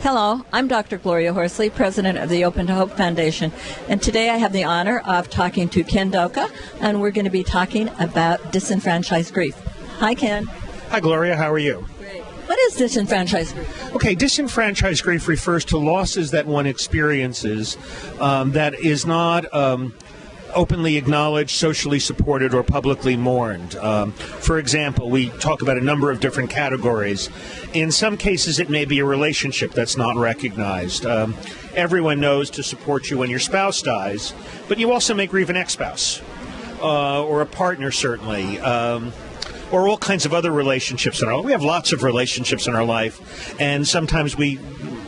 Hello, I'm Dr. Gloria Horsley, president of the Open to Hope Foundation, and today I have the honor of talking to Ken Doka, and we're going to be talking about disenfranchised grief. Hi, Ken. Hi, Gloria. How are you? Great. What is disenfranchised grief? Okay, disenfranchised grief refers to losses that one experiences that is not openly acknowledged, socially supported, or publicly mourned. For example, we talk about a number of different categories. In some cases, it may be a relationship that's not recognized. Everyone knows to support you when your spouse dies, but you also may grieve an ex-spouse or a partner, certainly. Or all kinds of other relationships in our life. We have lots of relationships in our life, and sometimes we're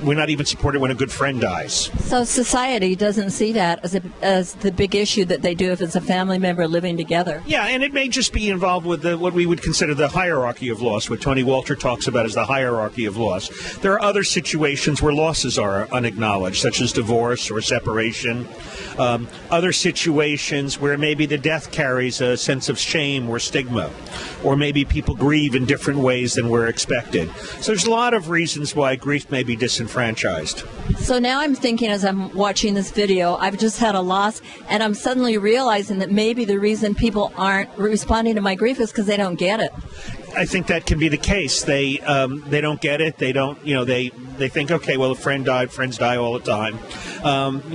not even supported when a good friend dies. So society doesn't see that as the big issue that they do if it's a family member living together. Yeah, and it may just be involved with what we would consider the hierarchy of loss, what Tony Walter talks about as the hierarchy of loss. There are other situations where losses are unacknowledged, such as divorce or separation. Other situations where maybe the death carries a sense of shame or stigma, or maybe people grieve in different ways than we're expected. So there's a lot of reasons why grief may be disenfranchised. So now I'm thinking as I'm watching this video, I've just had a loss, and I'm suddenly realizing that maybe the reason people aren't responding to my grief is because they don't get it. I think that can be the case. They don't get it. They don't, they think, okay, well, a friend died. Friends die all the time.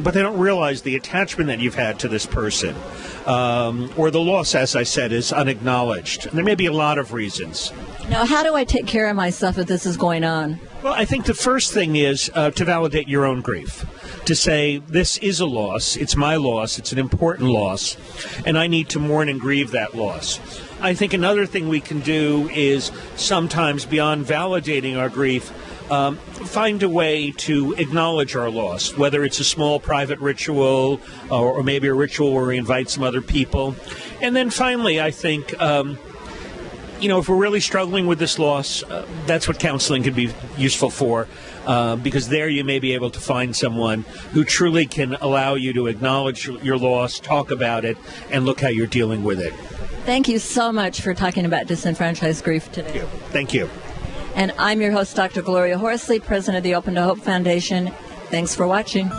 But they don't realize the attachment that you've had to this person. Or the loss, as I said, is unacknowledged. And there may be a lot of reasons. Now, how do I take care of myself if this is going on? Well, I think the first thing is to validate your own grief. To say, this is a loss, it's my loss, it's an important loss, and I need to mourn and grieve that loss. I think another thing we can do is sometimes, beyond validating our grief, find a way to acknowledge our loss, whether it's a small private ritual or maybe a ritual where we invite some other people. And then finally, I think if we're really struggling with this loss, that's what counseling can be useful for, because there you may be able to find someone who truly can allow you to acknowledge your loss, talk about it, and look how you're dealing with it. Thank you so much for talking about disenfranchised grief today. Thank you. And I'm your host, Dr. Gloria Horsley, president of the Open to Hope Foundation. Thanks for watching.